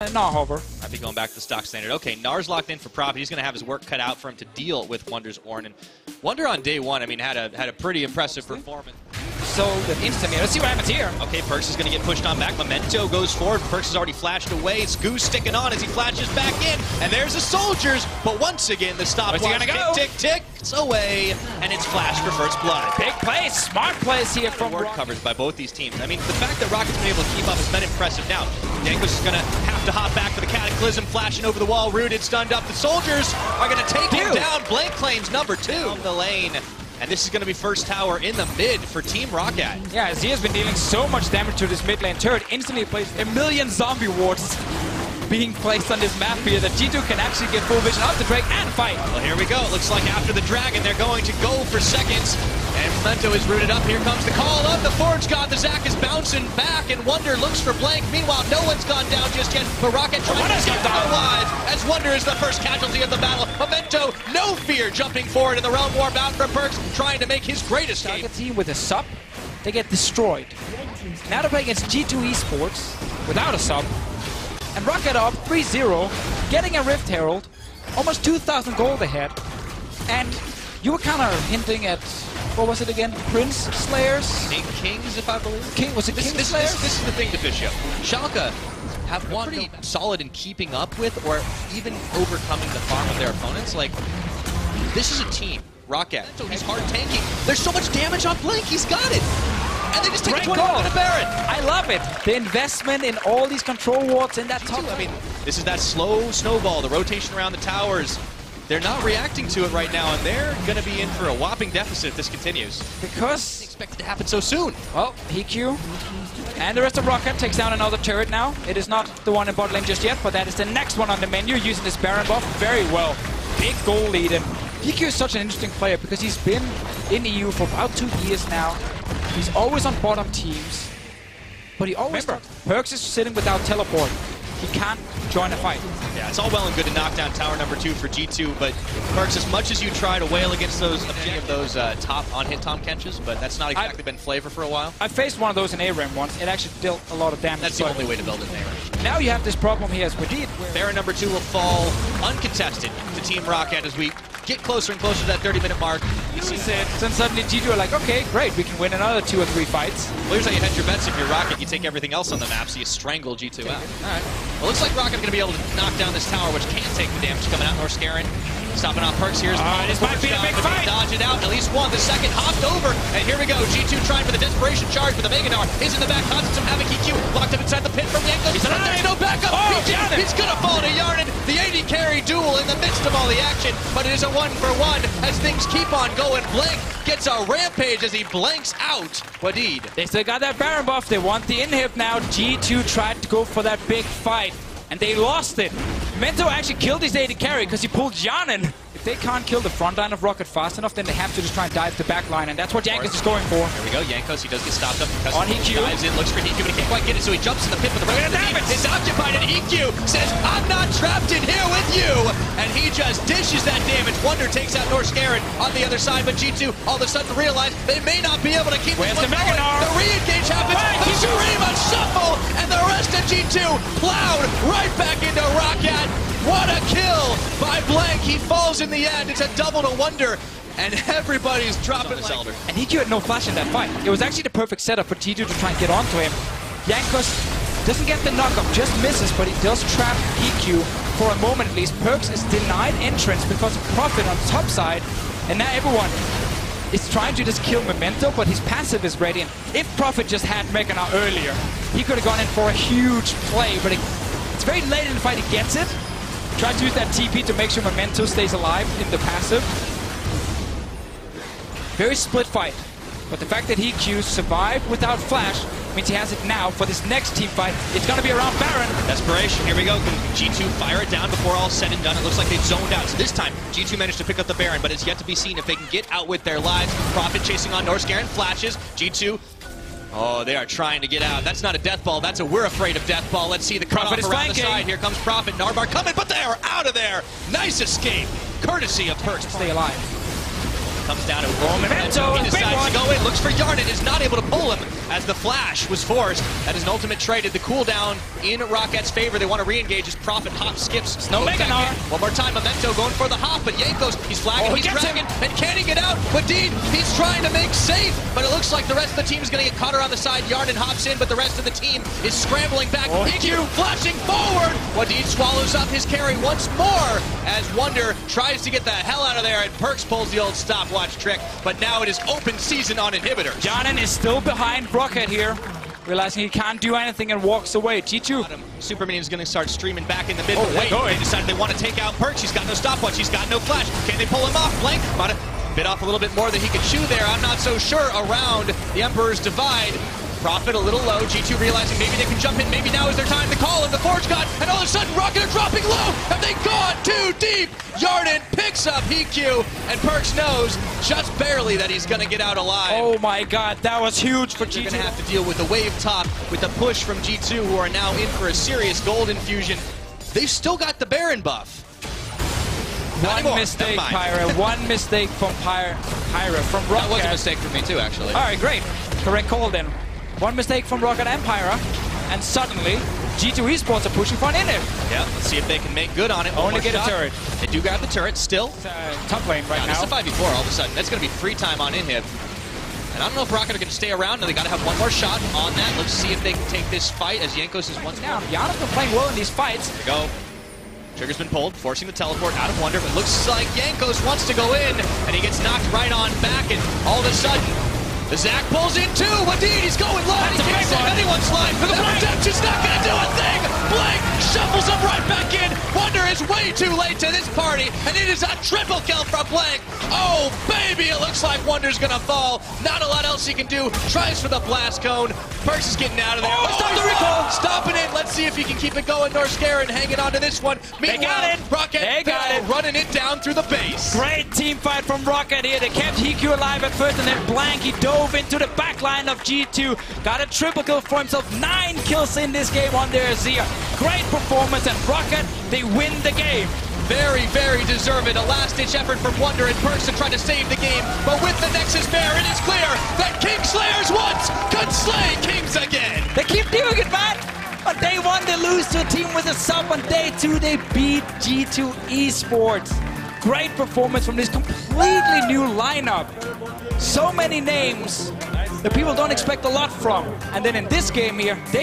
Nah, Hover. Might be going back to the stock standard. Okay, Nar's locked in for Prophet. He's going to have his work cut out for him to deal with Wonder's Ornn. And Wonder on day one, I mean, had a pretty impressive performance. So instantly, let's see what happens here. Okay, Perkz is going to get pushed on back. Memento goes forward. Perkz has already flashed away. It's Goose sticking on as he flashes back in. And there's the soldiers. But once again, the stopwatch ticks away. And it's flash for first blood. Big plays, smart plays here from Ward covers by both these teams. I mean, the fact that Rocket's been able to keep up has been impressive. Now, Jankos is going to have to hop back for the Cataclysm, flashing over the wall. Rooted, stunned up. The soldiers are going to take him down. Blank claims number 2 on the lane. And this is going to be first tower in the mid for Team Roccat. Yeah, as he has been dealing so much damage to this mid lane turret, instantly plays a million zombie wards being placed on this map here that G2 can actually get full vision of the Drake and fight. Well, here we go. It looks like after the Dragon, they're going to go for seconds. And Memento is rooted up. Here comes the call of the Forge God. The Zac is bouncing back, and Wonder looks for Blank. Meanwhile, no one's gone down just yet, but Roccat trying to get alive as Wonder is the first casualty of the battle. Memento, no fear, jumping forward in the Realm War bound for Perkz, trying to make his great escape. Target team with a sub, they get destroyed. Now to play against G2 Esports without a sub. And Roccat up 3-0, getting a Rift Herald, almost 2,000 gold ahead. And you were kind of hinting at, what was it again? Prince Slayers? Kings, if I believe. Was it King Slayers? This is the thing, Deficio. Schalke have one pretty solid in keeping up with or even overcoming the farm of their opponents. Like, this is a team. Roccat. So he's hard tanking. There's so much damage on Blank. He's got it. And they just take a 21 to Baron. I love it. The investment in all these control wards in that top. I mean, this is that slow snowball, the rotation around the towers. They're not reacting to it right now, and they're going to be in for a whopping deficit if this continues. Because expect it to happen so soon. Well, EQ and the rest of Roccat takes down another turret now. It is not the one in bot lane just yet, but that is the next one on the menu, using this Baron buff very well. Big goal lead, and EQ is such an interesting player because he's been in EU for about 2 years now. He's always on bottom teams, but he always... Remember, Perkz is sitting without teleport. He can't join a fight. Yeah, it's all well and good to knock down tower number 2 for G2, but Perkz, as much as you try to wail against those top on-hit Tom Kenches, but that's not exactly been flavor for a while. I faced one of those in ARAM once. It actually dealt a lot of damage. That's the only way to build it in ARAM. Now you have this problem here as Wadid. Baron number 2 will fall uncontested to Team Roccat as we get closer and closer to that 30-minute mark. This is it. Then suddenly G2 are like, okay, great, we can win another 2 or 3 fights. Well, here's how you hedge your bets if you're Roccat. You take everything else on the map, so you strangle G2 out. All right. Well, looks like Roccat going to be able to knock down this tower, which can take the damage coming out. Norscarin stopping off Perkz here. This might be a big fight. Dodge it out. At least one. The second hopped over. And here we go. G2 trying for the desperation charge, but the Mega Gnar is in the back, causing some havoc. EQ locked up inside the pit from Jankos. There's no backup. He's going to fall to Yarnan. The AD carry duel in the midst of all the action, but it is a 1-for-1 as things keep on going. Blank gets a rampage as he blanks out Wadid. They still got that Baron buff. They want the inhib now. G2 tried to go for that big fight, and they lost it. Memento actually killed his AD carry because he pulled Yarnan. If they can't kill the front line of Roccat fast enough, then they have to just try and dive the back line, and that's what Jankos is going for. Here we go, Jankos, he does get stopped up because on EQ. Dives in, looks for EQ, but he can't quite get it, so he jumps in the pit with the rest of the team. It's occupied, and EQ says, I'm not trapped in here with you! And he just dishes that damage. Wonder takes out Norscarin on the other side, but G2 all of a sudden realize they may not be able to keep this one going. The re-engage happens, the Shurima shuffle, and the rest of G2 plowed right back into Roccat. What a kill by Blank. He falls in the end. It's a double to Wonder, and everybody's dropping like... And EQ had no flash in that fight. It was actually the perfect setup for G2 to try and get onto him. Jankos doesn't get the knockup, just misses, but he does trap EQ for a moment at least. Perkz is denied entrance because of Prophet on the top side, and now everyone is trying to just kill Memento, but his passive is ready, and if Prophet just had Mega Gnar earlier, he could have gone in for a huge play, but it's very late in the fight he gets it. Tries to use that TP to make sure Memento stays alive in the passive. Very split fight. But the fact that EQ survived without flash means he has it now for this next team fight. It's going to be around Baron. Desperation. Here we go. Can G2 fire it down before all said and done? It looks like they've zoned out. So this time, G2 managed to pick up the Baron, but it's yet to be seen if they can get out with their lives. Prophet chasing on Norscarin. Flashes. G2... Oh, they are trying to get out. That's not a death ball. That's a we're afraid of death ball. Let's see the cutoff around the side. Here comes Prophet. Narbar coming, but they are out of there. Nice escape. Courtesy of Perkz. Stay alive. Comes down to Memento. He decides to go in, looks for Yarden, is not able to pull him as the flash was forced. That is an ultimate traded. The cooldown in Rocket's favor. They want to re-engage as Prophet hop skips. No Mega Gnar. One more time, Memento going for the hop, but Jankos, he's flagging, he's dragging, and can he get out? Wadid, he's trying to make safe, but it looks like the rest of the team is going to get caught around the side. Yarden hops in, but the rest of the team is scrambling back. EQ flashing forward. Wadid swallows up his carry once more as Wonder tries to get the hell out of there, and Perks pulls the old stopwatch trick, but now it is open season on inhibitors. Yarden is still behind Roccat here, realizing he can't do anything and walks away. G2. Super Minion is going to start streaming back in the mid. Wait, they decided they want to take out Perks. He's got no stopwatch. He's got no flash. Can they pull him off? Blank might have bit off a little bit more than he could chew there. I'm not so sure around the Emperor's Divide. Prophet a little low. G2 realizing maybe they can jump in. Maybe now is their time to call him. The Forge God, and all of a sudden Roccat are dropping low. Have they gone too deep? Yarden picks up EQ, and Perks knows just barely that he's going to get out alive. Oh my god, that was huge for G2. They're going to have to deal with the wave top, with the push from G2, who are now in for a serious gold infusion. They've still got the Baron buff. One mistake, Pyra. One mistake from Pyra from Roccat. That was a mistake for me too, actually. All right, great. Correct call then. One mistake from Roccat and Pyra, and suddenly G2 Esports are pushing for an inhib. Yeah, let's see if they can make good on it. Only get a turret. They do grab the turret still. Top lane right now. It's a 5v4 all of a sudden. That's going to be free time on inhib. And I don't know if Roccat are going to stay around. No, they got to have one more shot on that. Let's see if they can take this fight as Jankos is once more. Yana's been playing well in these fights. There we go. Trigger's been pulled, forcing the teleport out of Wonder, but looks like Jankos wants to go in, and he gets knocked right on back, and all of a sudden, the Zac pulls in too. Wadid, he's going low. He can't save anyone's life. But the redemption's not going to do a thing. Blank shuffles him right back in. Wonder is way too late to this party, and it is a triple kill from Blank. Oh, baby, it looks like Wonder's going to fall. Not a lot else he can do. Tries for the blast cone. Perks is getting out of there. Oh, stop the recall. Stopping it. Let's see if he can keep it going. Norscarin hanging on to this one. Meanwhile, they got it. Roccat running it down through the base. Great team fight from Roccat here. They kept EQ alive at first, and then Blank, he dove into the back line of G2. Got a triple kill for himself. 9 kills in this game on their Azir. Great performance, and Roccat, they win the game. Very, very deserved. A last-ditch effort from Wonder and Perks to try to save the game. But with the Nexus Bear, it is clear that Kingslayers once could slay Kings again. They keep doing it, man. On day 1, they lose to a team with a sub. On day 2, they beat G2 Esports. Great performance from this completely new lineup. So many names that people don't expect a lot from. And then in this game here, they